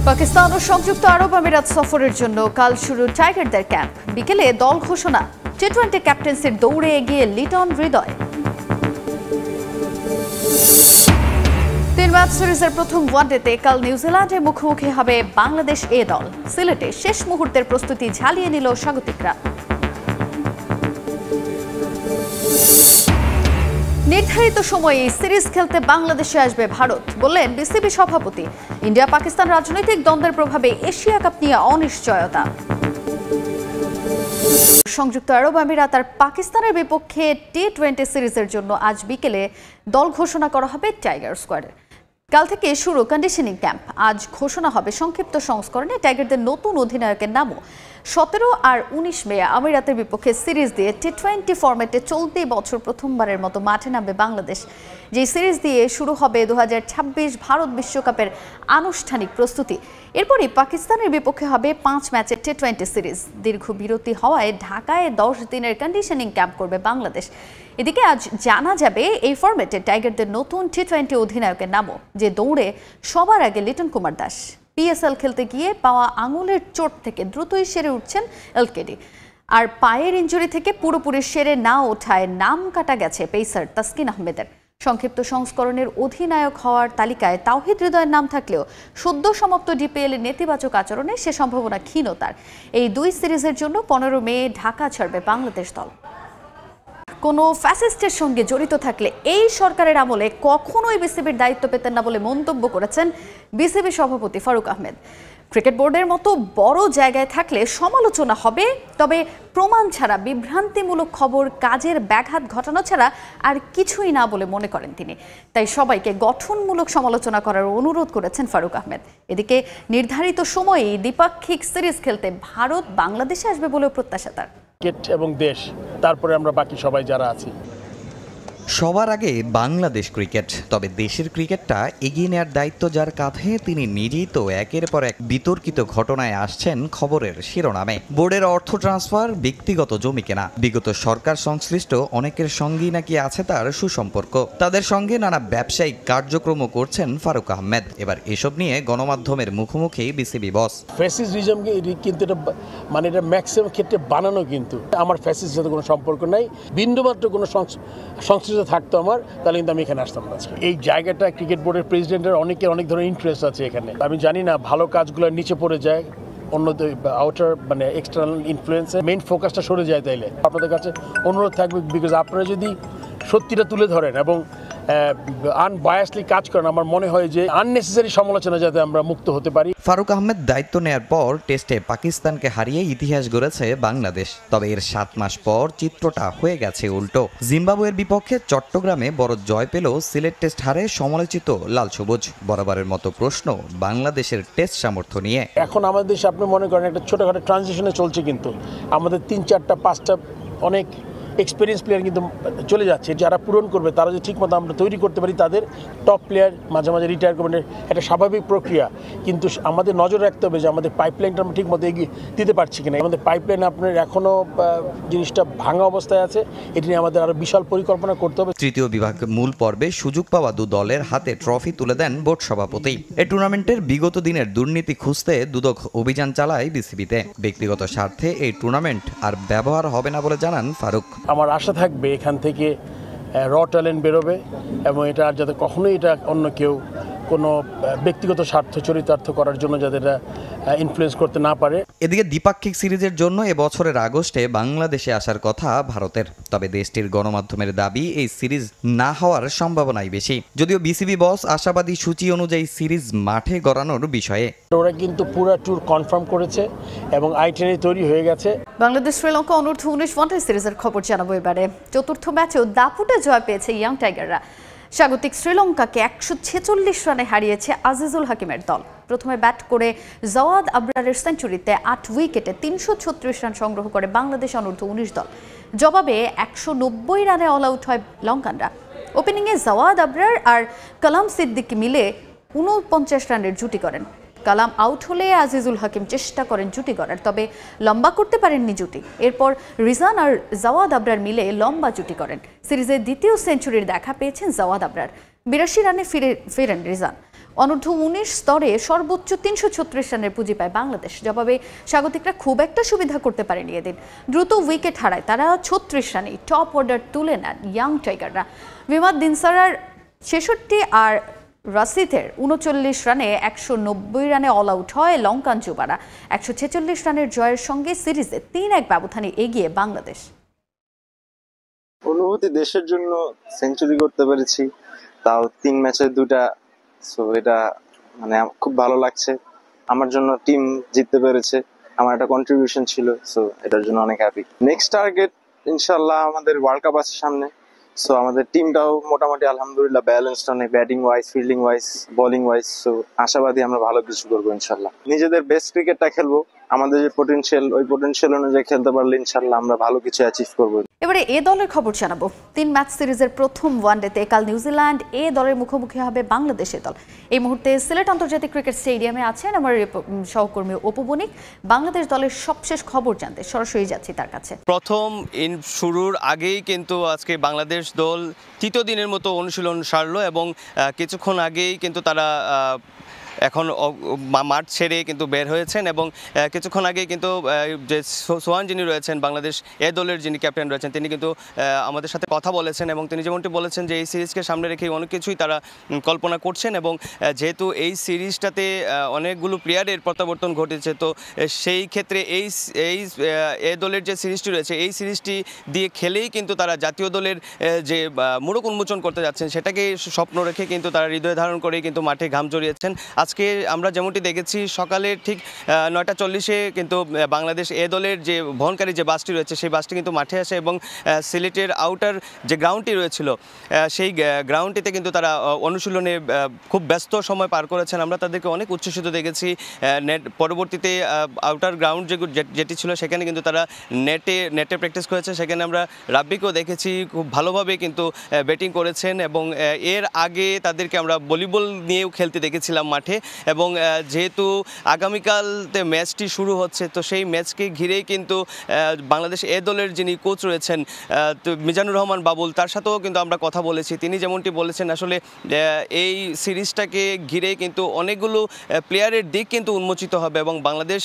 পাকিস্তান ও সংযুক্ত আরব আমিরাত সফরের জন্য কাল শুরু টাইগারদের ক্যাম্প। বিকেলে দল ঘোষণা, টি-20 ক্যাপ্টেন্সির দৌড়ে এগিয়ে লিটন হৃদয়। 3 ম্যাচ সিরিজের প্রথম ওয়ানডেতে কাল নিউজিল্যান্ডের মুখোমুখি হবে বাংলাদেশ এ দল। সিলেটে শেষ মুহূর্তের প্রস্তুতি ঝালিয়ে নিল স্বাগতিকরা। নির্ধারিত সময়ে সিরিজ খেলতে বাংলাদেশে আসবে ভারত, বললেন বিসিবি সভাপতি। ইন্ডিয়া পাকিস্তান রাজনৈতিক দ্বন্দ্বের প্রভাবে এশিয়া কাপ নিয়ে অনিশ্চয়তা। সংযুক্ত আরব আমিরাত আর পাকিস্তানের বিপক্ষে টি-20 সিরিজের জন্য আজ বিকেলে দল ঘোষণা করা হবে টাইগার স্কোয়াডের। কাল থেকে শুরু কন্ডিশনিং ক্যাম্প। আজ ঘোষণা হবে সংক্ষিপ্ত সংস্করণে টাইগারদের নতুন অধিনায়কের নামও। 17 আর 19 মে আমিরাতের বিপক্ষে সিরিজ দিয়ে টি-20 ফরম্যাটে চলতি বছর প্রথমবারের মতো মাঠে নামবে বাংলাদেশ। যে সিরিজ দিয়ে শুরু হবে 2026 ভারত বিশ্বকাপের আনুষ্ঠানিক প্রস্তুতি। এরপরই পাকিস্তানের বিপক্ষে হবে 5 ম্যাচের টি-20 সিরিজ। দীর্ঘ বিরতি হওয়ায় ঢাকায় 10 দিনের কন্ডিশনিং ক্যাম্প করবে বাংলাদেশ। এদিকে আজ জানা যাবে এই ফরম্যাটে টাইগারদের নতুন টি-20 অধিনায়কের নামও, যে দৌড়ে সবার আগে লিটন কুমার দাস। পিএসএল খেলতে গিয়ে পাওয়া আঙুলের চোট থেকে দ্রুতই সেরে উঠছেন এলকেডি। আর পায়ের ইনজুরি থেকে পুরোপুরি সেরে না ওঠায় নাম কাটা গেছে পেসার তাসকিন আহমেদের। সংক্ষিপ্ত সংস্করণের অধিনায়ক হওয়ার তালিকায় তাওহিদ হৃদয়ের নাম থাকলেও সদ্য সমাপ্ত ডিপিএল এর নেতিবাচক আচরণে সে সম্ভাবনা ক্ষীণ তার। এই 2 সিরিজের জন্য 15 মে ঢাকা ছাড়বে বাংলাদেশ দল। কোনো ফ্যাসিস্টের সঙ্গে জড়িত থাকলে এই সরকারের আমলে কখনোই বিসিবির দায়িত্ব পেতেন না বলে মন্তব্য করেছেন বিসিবি সভাপতি ফারুক আহমেদ। ক্রিকেট বোর্ডের মতো বড় জায়গায় থাকলে সমালোচনা হবে, তবে প্রমাণ ছাড়া বিভ্রান্তিমূলক খবর কাজের ব্যাঘাত ঘটানো ছাড়া আর কিছুই না বলে মনে করেন তিনি। তাই সবাইকে গঠনমূলক সমালোচনা করার অনুরোধ করেছেন ফারুক আহমেদ। এদিকে নির্ধারিত সময়েই দ্বিপাক্ষিক সিরিজ খেলতে ভারত বাংলাদেশে আসবে বলেও প্রত্যাশা তার। ক্রিকেট এবং দেশ, তারপরে আমরা বাকি সবাই যারা আছি। সবার আগে বাংলাদেশ ক্রিকেট, তবে দেশের ক্রিকেটটা এগিয়ে নেওয়ার দায়িত্ব যার কাঁধে, তিনি নিজেই তো একের পর এক বিতর্কিত ঘটনায় আসছেন খবরের শিরোনামে। বোর্ডের অর্থ ট্রান্সফার, ব্যক্তিগত জমি কেনা, বিগত সরকার সংশ্লিষ্ট অনেকের সঙ্গেই নাকি আছে তার সুসম্পর্ক। তাদের সঙ্গে নানা ব্যবসায়িক কার্যক্রমও করছেন ফারুক আহমেদ। এবার এসব নিয়ে গণমাধ্যমের মুখোমুখি বিসিবি বস। ফ্যাসিজমকে কিন্তু এটা ম্যাক্সিমাম ক্ষেত্রে বানানো, কিন্তু আমার ফ্যাসিস্টের সাথে কোনো সম্পর্ক নাই। বিন্দুমাত্র কোনো সংশ্লিষ্ট থাকতো আমার, তাহলে কিন্তু আমি এখানে আসতাম না। এই জায়গাটা ক্রিকেট বোর্ডের প্রেসিডেন্টের অনেক ধরনের ইন্টারেস্ট আছে এখানে। আমি জানি না ভালো কাজগুলো নিচে পড়ে যায়, অন্য আউটার এক্সটার্নাল ইনফ্লুয়েন্সে মেইন ফোকাসটা সরে যায়। তাইলে আপনাদের কাছে অনুরোধ থাকবে, বিকজ আপনারা যদি সত্যিটা তুলে ধরেন এবং আনবায়াসলি কাজ করেন, আমার মনে হয় যে আননেসেসারি সমালোচনা যাতে আমরা মুক্ত হতে পারি। ফারুক আহমেদ দায়িত্ব নেয়ার পর টেস্টে পাকিস্তানকে হারিয়ে ইতিহাস গড়েছে বাংলাদেশ। তবে এর 7 মাস পর চিত্রটা হয়ে গেছে উল্টো। জিম্বাবুয়ের বিপক্ষে চট্টগ্রামে বড় জয় পেল সিলেট টেস্ট হারে সমালোচিত লাল সবুজ। বরাবরের মতো প্রশ্ন বাংলাদেশের টেস্ট সামর্থ্য নিয়ে। এখন আমাদের দেশে আপনি মনে করেন একটা ছোটখাটো ট্রানজিশনে চলছে, কিন্তু আমাদের 3, 4টা 5টা অনেক এক্সপিরিয়েন্স প্লেয়ার কিন্তু চলে যাচ্ছে। যারা পূরণ করবে, তারা যদি ঠিকমতো আমরা তৈরি করতে পারি, তাদের টপ প্লেয়ার মাঝে মাঝে রিটায়ার করবেন, একটা স্বাভাবিক প্রক্রিয়া। কিন্তু আমাদের নজর রাখতে হবে যে আমাদের পাইপলাইনটা আমরা ঠিকমতো এগিয়ে দিতে পারছি কিনা। আমাদের পাইপলাইন আপনার এখনও জিনিসটা ভাঙা অবস্থায় আছে, এটি নিয়ে আমাদের আরও বিশাল পরিকল্পনা করতে হবে। তৃতীয় বিভাগ মূল পর্বে সুযোগ পাওয়া 2 দলের হাতে ট্রফি তুলে দেন বোর্ড সভাপতি। এই টুর্নামেন্টের বিগত দিনের দুর্নীতি খুঁজতে দুদক অভিযান চালায় বিসিবিতে। ব্যক্তিগত স্বার্থে এই টুর্নামেন্ট আর ব্যবহার হবে না বলে জানান ফারুক। আমার আশা থাকবে এখান থেকে র ট্যালেন্ট বেরোবে, এবং এটা আর যাতে কখনোই এটা অন্য কেউ কোনো ব্যক্তিগত স্বার্থ চরিতার্থ করার জন্য যাতে এটা ইনফ্লুয়েন্স করতে না পারে। এদিকে দ্বিপাক্ষিক সিরিজের জন্য এবছরের আগস্টে বাংলাদেশে আসার কথা ভারতের। তবে দেশটির গণমাধ্যমের দাবি এই সিরিজ না হওয়ার সম্ভাবনাই বেশি, যদিও বিসিবি বস আশাবাদী সূচি অনুযায়ী সিরিজ মাঠে গড়ানোর বিষয়ে। ওরা কিন্তু পুরো ট্যুর কনফার্ম করেছে এবং আইটিনারি তৈরি হয়ে গেছে। বাংলাদেশ শ্রীলঙ্কা অনূর্ধ্ব-19 ওয়ানডে সিরিজের খবর জানাবো এবারে। চতুর্থ ম্যাচেও দাপুটে জয় পেয়েছে ইয়াং টাইগাররা। স্বাগতিক শ্রীলঙ্কাকে 146 রানে হারিয়েছে আজিজুল হাকিমের দল। প্রথমে ব্যাট করে জাওয়াদ আবরারের সেঞ্চুরিতে 8 উইকেটে 336 রান সংগ্রহ করে বাংলাদেশ অনূর্ধ্ব-19 দল। জবাবে 190 রানে অল আউট হয় লঙ্কানরা। ওপেনিংয়ে জাওয়াদ আবরার আর কালাম সিদ্দিক মিলে 49 রানের জুটি করেন। কালাম আউট হলে আজিজুল হাকিম চেষ্টা করেন জুটি করার, তবে লম্বা করতে পারেননি জুটি। এরপর রিজান আর জাওয়াদ আবরার মিলে লম্বা জুটি করেন। সিরিজের দ্বিতীয় সেঞ্চুরির দেখা পেয়েছেন জাওয়াদ আবরার। 82 রানে ফেরেন রিজান। অনূর্ধ্ব-19 স্তরে সর্বোচ্চ 336 রানের পুঁজি পায় বাংলাদেশ। জবাবে স্বাগতিকরা খুব একটা সুবিধা করতে পারেনি এদিন। দ্রুত উইকেট হারায় তারা 36 রানে টপ অর্ডার তুলে নেন ইয়াং টাইগাররা। বিমাদ দিনসারার 66 আর রাসিথের 39 রানে 190 রানে অল আউট হয় লঙ্কান যুবারা। 146 রানের জয়ের সঙ্গে সিরিজে 3-1 ব্যবধানে এগিয়ে বাংলাদেশ। অনুভূতি, দেশের জন্য সেঞ্চুরি করতে পেরেছি, তাও 3 ম্যাচে 2টা। সো এটা মানে খুব ভালো লাগছে। আমার জন্য টিম জিততে পেরেছে, আমার একটা কন্ট্রিবিউশন ছিল। সো এটার জন্য অনেক হ্যাপি। নেক্সট টার্গেট ইনশাল্লাহ আমাদের ওয়ার্ল্ড কাপ আছে সামনে। সো আমাদের টিমটাও মোটামুটি আলহামদুলিল্লাহ ব্যালেন্সড, অনেক batting wise, fielding wise, bowling wise. So আশাবাদী আমরা ভালো কিছু করবো ইনশাল্লাহ। নিজেদের বেস্ট ক্রিকেটটা খেলবো, আমাদের যে পোটেনশিয়াল, ওই পোটেনশিয়াল অনুযায়ী খেলতে পারলে ইনশাল্লাহ আমরা ভালো কিছু অ্যাচিভ করবো। এবারে এ দলের খবর জানাবো। 3 ম্যাচ সিরিজের প্রথম ওয়ানডেতে কাল নিউজিল্যান্ড এ দলের মুখোমুখি হবে বাংলাদেশের দল। এই মুহূর্তে সিলেট আন্তর্জাতিক ক্রিকেট স্টেডিয়ামে আছেন আমার সহকর্মী অপু বণিক। বাংলাদেশ দলের সবশেষ খবর জানতে সরাসরি যাচ্ছি তার কাছে। প্রথম শুরুর আগেই কিন্তু আজকে বাংলাদেশ দল তৃতীয় দিনের মতো অনুশীলন সারলো এবং কিছুক্ষণ আগেই কিন্তু তারা এখন মাঠ ছেড়ে কিন্তু বের হয়েছেন এবং কিছুক্ষণ আগে কিন্তু যে সোহান যিনি রয়েছেন বাংলাদেশ এ দলের যিনি ক্যাপ্টেন রয়েছেন তিনি কিন্তু আমাদের সাথে কথা বলেছেন এবং তিনি যেমনটি বলেছেন যে এই সিরিজকে সামনে রেখে অনেক কিছুই তারা কল্পনা করছেন এবং যেহেতু এই সিরিজটাতে অনেকগুলো প্লেয়ারের প্রত্যাবর্তন ঘটেছে, তো সেই ক্ষেত্রে এই এ দলের যে সিরিজটি রয়েছে এই সিরিজটি দিয়ে খেলেই কিন্তু তারা জাতীয় দলের যে মোড়ক উন্মোচন করতে যাচ্ছেন সেটাকে স্বপ্ন রেখে কিন্তু তারা হৃদয় ধারণ করেই কিন্তু মাঠে ঘাম জড়িয়েছেন। আজকে আমরা যেমনটি দেখেছি সকালে ঠিক 9:40-এ কিন্তু বাংলাদেশ এ দলের যে বহনকারী যে বাসটি রয়েছে সেই বাসটি কিন্তু মাঠে আসে এবং সিলেটের আউটার যে গ্রাউন্ডটি রয়েছিল সেই গ্রাউন্ডটিতে কিন্তু তারা অনুশীলনে খুব ব্যস্ত সময় পার করেছেন। আমরা তাদেরকে অনেক উচ্ছ্বসিত দেখেছি। পরবর্তীতে আউটার গ্রাউন্ড যেটি ছিল সেখানে কিন্তু তারা নেটে প্র্যাকটিস করেছে। সেখানে আমরা রাব্বিকেও দেখেছি খুব ভালোভাবে কিন্তু ব্যাটিং করেছেন এবং এর আগে তাদেরকে আমরা ভলিবল নিয়েও খেলতে দেখেছিলাম মাঠে। এবং যেহেতু আগামীকালতে ম্যাচটি শুরু হচ্ছে, তো সেই ম্যাচকে ঘিরেই কিন্তু বাংলাদেশ এ দলের যিনি কোচ রয়েছেন মিজানুর রহমান বাবুল, তার সাথেও কিন্তু আমরা কথা বলেছি। তিনি যেমনটি বলেছেন আসলে এই সিরিজটাকে ঘিরে কিন্তু অনেকগুলো প্লেয়ারের দিক কিন্তু উন্মোচিত হবে এবং বাংলাদেশ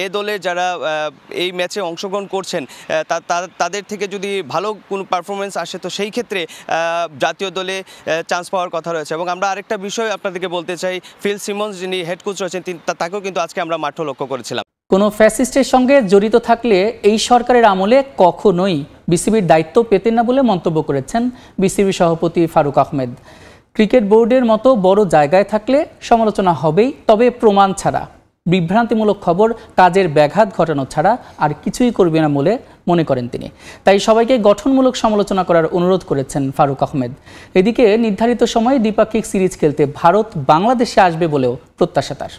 এ দলে যারা এই ম্যাচে অংশগ্রহণ করছেন তাদের থেকে যদি ভালো কোনো পারফরমেন্স আসে তো সেই ক্ষেত্রে জাতীয় দলে চান্স পাওয়ার কথা রয়েছে। এবং আমরা আরেকটা বিষয় আপনাদেরকে বলতে চাই, ফিল সিমন্স যিনি হেড কোচ রয়েছেন তাকেও কিন্তু আজকে আমরা মাঠে লক্ষ্য করেছিলাম। কোনো ফ্যাসিস্টের সঙ্গে জড়িত থাকলে এই সরকারের আমলে কখনোই বিসিবির দায়িত্ব পেতেন না বলে মন্তব্য করেছেন বিসিবি সভাপতি ফারুক আহমেদ। ক্রিকেট বোর্ডের মতো বড় জায়গায় থাকলে সমালোচনা হবেই, তবে প্রমাণ ছাড়া, বিভ্রান্তিমূলক খবর, কাজের ব্যাঘাত ঘটানো ছাড়া আর কিছুই করবে না বলে মনে করেন তিনি। তাই সবাইকে গঠনমূলক সমালোচনা করার অনুরোধ করেছেন ফারুক আহমেদ। এদিকে নির্ধারিত সময়ে দ্বিপাক্ষিক সিরিজ খেলতে ভারত বাংলাদেশে আসবে বলেও প্রত্যাশা তার।